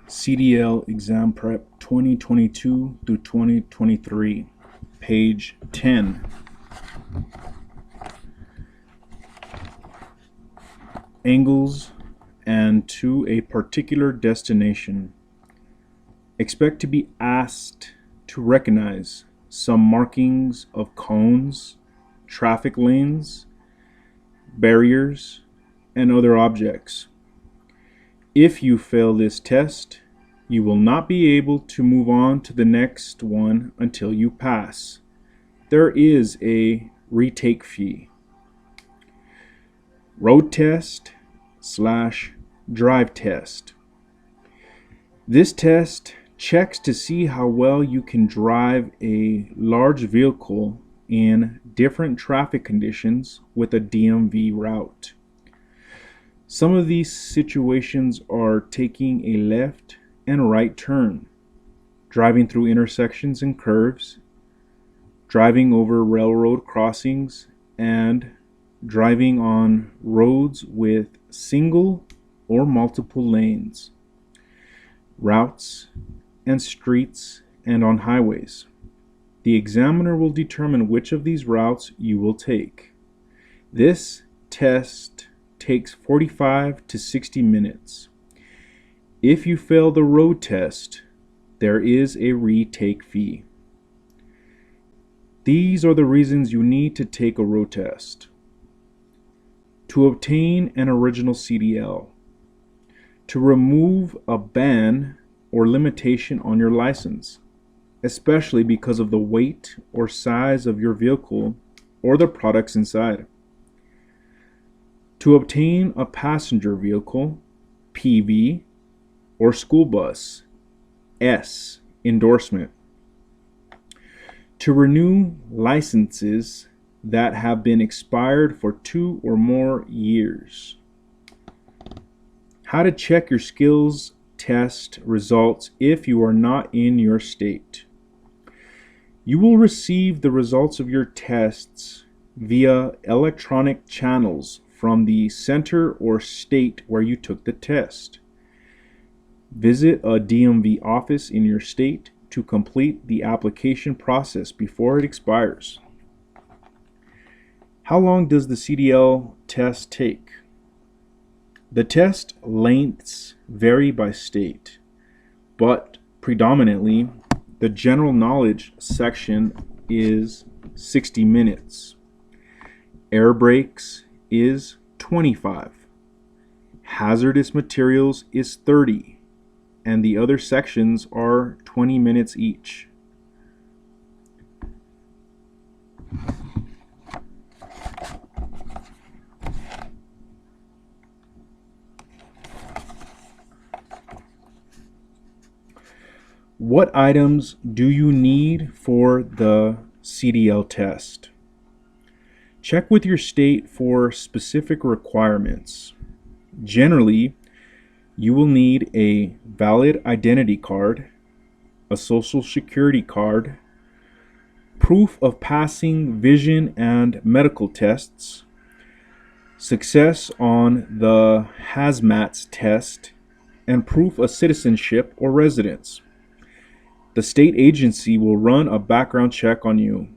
CDL Exam Prep 2022 through 2023, page 10. Angles and to a particular destination. Expect to be asked to recognize some markings of cones, traffic lanes, barriers, and other objects. If you fail this test, you will not be able to move on to the next one until you pass. There is a retake fee. Road test / drive test. This test checks to see how well you can drive a large vehicle in different traffic conditions with a DMV route. Some of these situations are taking a left and right turn, driving through intersections and curves, driving over railroad crossings, and driving on roads with single or multiple lanes, routes and streets, and on highways. The examiner will determine which of these routes you will take. This test takes 45 to 60 minutes. If you fail the road test, there is a retake fee. These are the reasons you need to take a road test. To obtain an original CDL. To remove a ban or limitation on your license, especially because of the weight or size of your vehicle or the products inside. To obtain a passenger vehicle, PV, or school bus, S, endorsement. To renew licenses that have been expired for 2 or more years. How to check your skills test results if you are not in your state. You will receive the results of your tests via electronic channels from the center or state where you took the test. Visit a DMV office in your state to complete the application process before it expires. How long does the CDL test take? The test lengths vary by state, but predominantly the general knowledge section is 60 minutes. Air brakes is 25. Hazardous materials is 30, and the other sections are 20 minutes each. What items do you need for the CDL test? Check with your state for specific requirements. Generally, you will need a valid identity card, a social security card, proof of passing vision and medical tests, success on the hazmat test, and proof of citizenship or residence. The state agency will run a background check on you.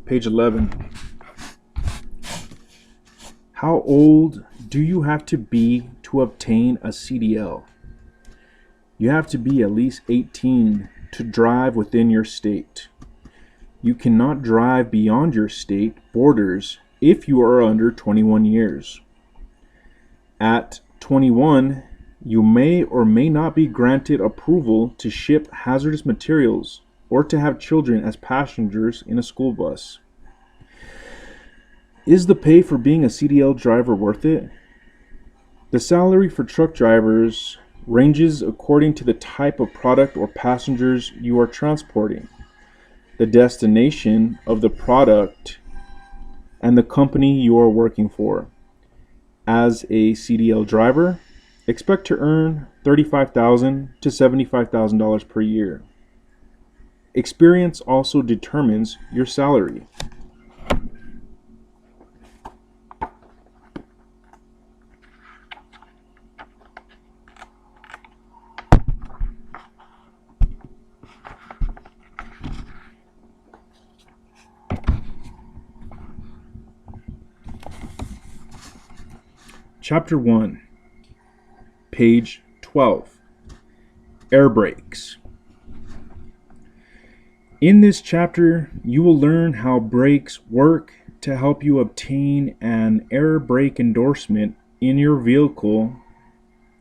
Page 11. How old do you have to be to obtain a CDL? You have to be at least 18 to drive within your state. You cannot drive beyond your state borders if you are under 21 years. At 21, you may or may not be granted approval to ship hazardous materials or to have children as passengers in a school bus. Is the pay for being a CDL driver worth it? The salary for truck drivers ranges according to the type of product or passengers you are transporting, the destination of the product, and the company you are working for. As a CDL driver, expect to earn $35,000 to $75,000 per year. Experience also determines your salary. Chapter 1, page 12, Air Brakes. In this chapter, you will learn how brakes work to help you obtain an air brake endorsement in your vehicle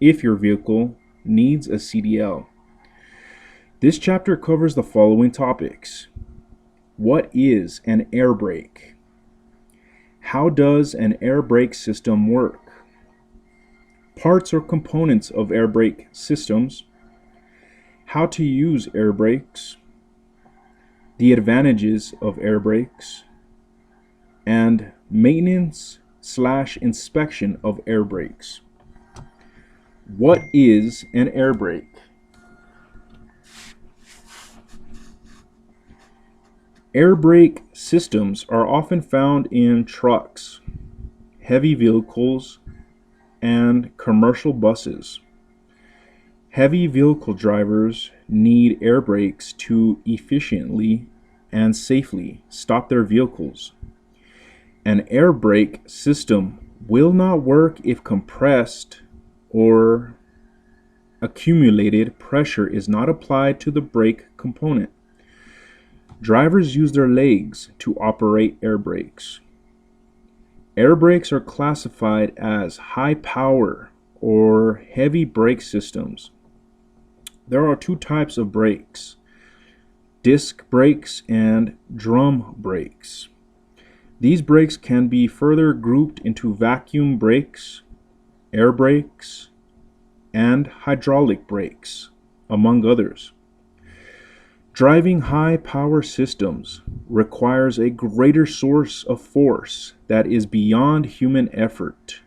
if your vehicle needs a CDL. This chapter covers the following topics. What is an air brake? How does an air brake system work? Parts or components of air brake systems. How to use air brakes. The advantages of air brakes. And maintenance/inspection of air brakes. What is an air brake? Air brake systems are often found in trucks, heavy vehicles, and commercial buses. Heavy vehicle drivers need air brakes to efficiently and safely stop their vehicles. An air brake system will not work if compressed or accumulated pressure is not applied to the brake component. Drivers use their legs to operate air brakes. Air brakes are classified as high power or heavy brake systems. There are two types of brakes: disc brakes and drum brakes. These brakes can be further grouped into vacuum brakes, air brakes, and hydraulic brakes, among others. Driving high power systems requires a greater source of force that is beyond human effort.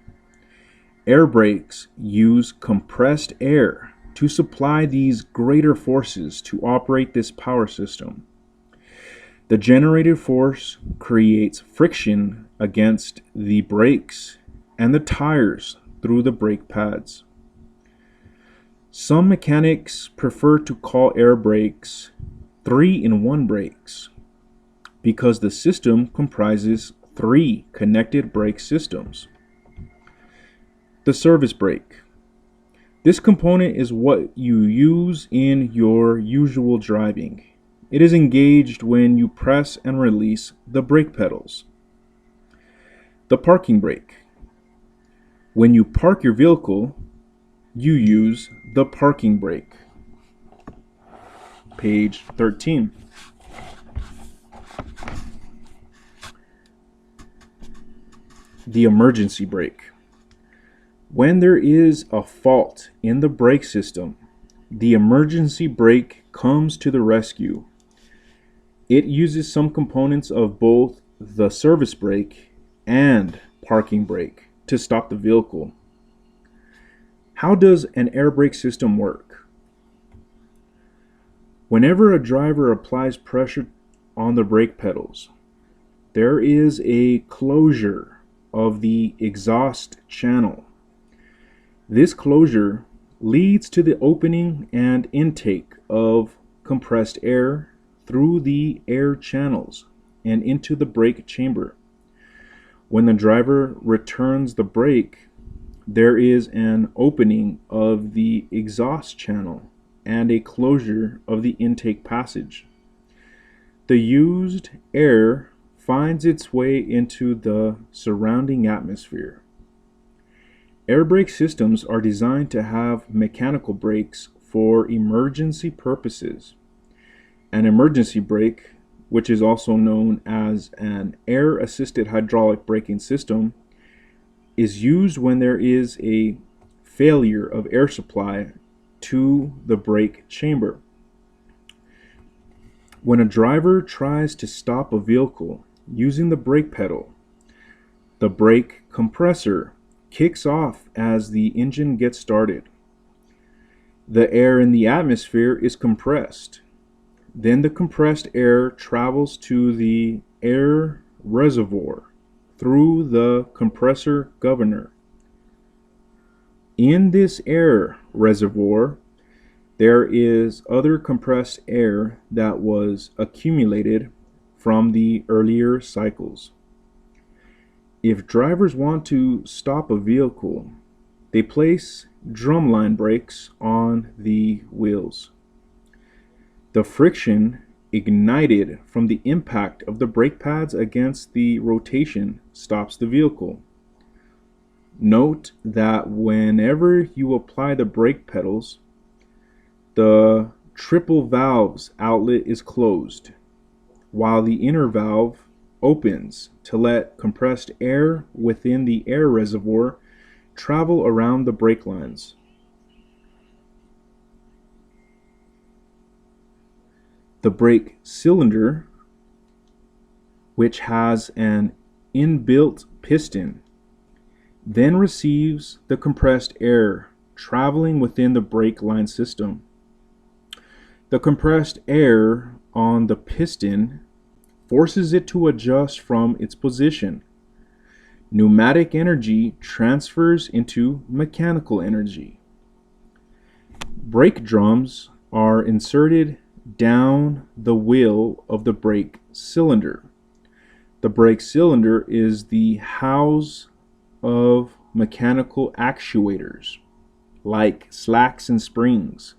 Air brakes use compressed air to supply these greater forces to operate this power system. The generated force creates friction against the brakes and the tires through the brake pads. Some mechanics prefer to call air brakes 3-in-1 brakes because the system comprises 3 connected brake systems. The service brake. This component is what you use in your usual driving. It is engaged when you press and release the brake pedals. The parking brake. When you park your vehicle, you use the parking brake. Page 13. The emergency brake. When there is a fault in the brake system, the emergency brake comes to the rescue. It uses some components of both the service brake and parking brake to stop the vehicle. How does an air brake system work? Whenever a driver applies pressure on the brake pedals, there is a closure of the exhaust channel. This closure leads to the opening and intake of compressed air through the air channels and into the brake chamber. When the driver returns the brake, there is an opening of the exhaust channel and a closure of the intake passage. The used air finds its way into the surrounding atmosphere. Air brake systems are designed to have mechanical brakes for emergency purposes. An emergency brake, which is also known as an air-assisted hydraulic braking system, is used when there is a failure of air supply to the brake chamber. When a driver tries to stop a vehicle using the brake pedal, the brake compressor kicks off as the engine gets started. The air in the atmosphere is compressed. Then the compressed air travels to the air reservoir through the compressor governor. In this air reservoir, there is other compressed air that was accumulated from the earlier cycles. If drivers want to stop a vehicle, they place drumline brakes on the wheels. The friction ignited from the impact of the brake pads against the rotation stops the vehicle. Note that whenever you apply the brake pedals, the triple valve's outlet is closed, while the inner valve opens to let compressed air within the air reservoir travel around the brake lines. The brake cylinder, which has an inbuilt piston, then receives the compressed air traveling within the brake line system. The compressed air on the piston forces it to adjust from its position. Pneumatic energy transfers into mechanical energy. Brake drums are inserted down the wheel of the brake cylinder. The brake cylinder is the house of mechanical actuators, like slacks and springs.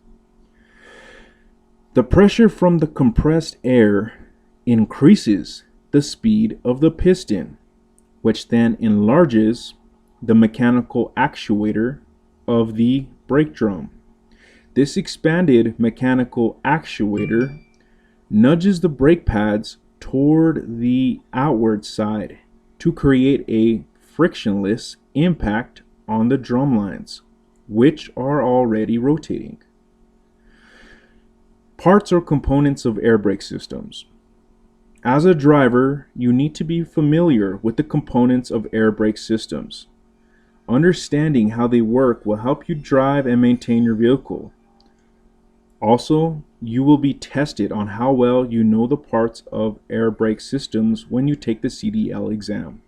The pressure from the compressed air increases the speed of the piston, which then enlarges the mechanical actuator of the brake drum. This expanded mechanical actuator nudges the brake pads toward the outward side to create a frictionless impact on the drum lines, which are already rotating. Parts or components of air brake systems. As a driver, you need to be familiar with the components of air brake systems. Understanding how they work will help you drive and maintain your vehicle. Also, you will be tested on how well you know the parts of air brake systems when you take the CDL exam.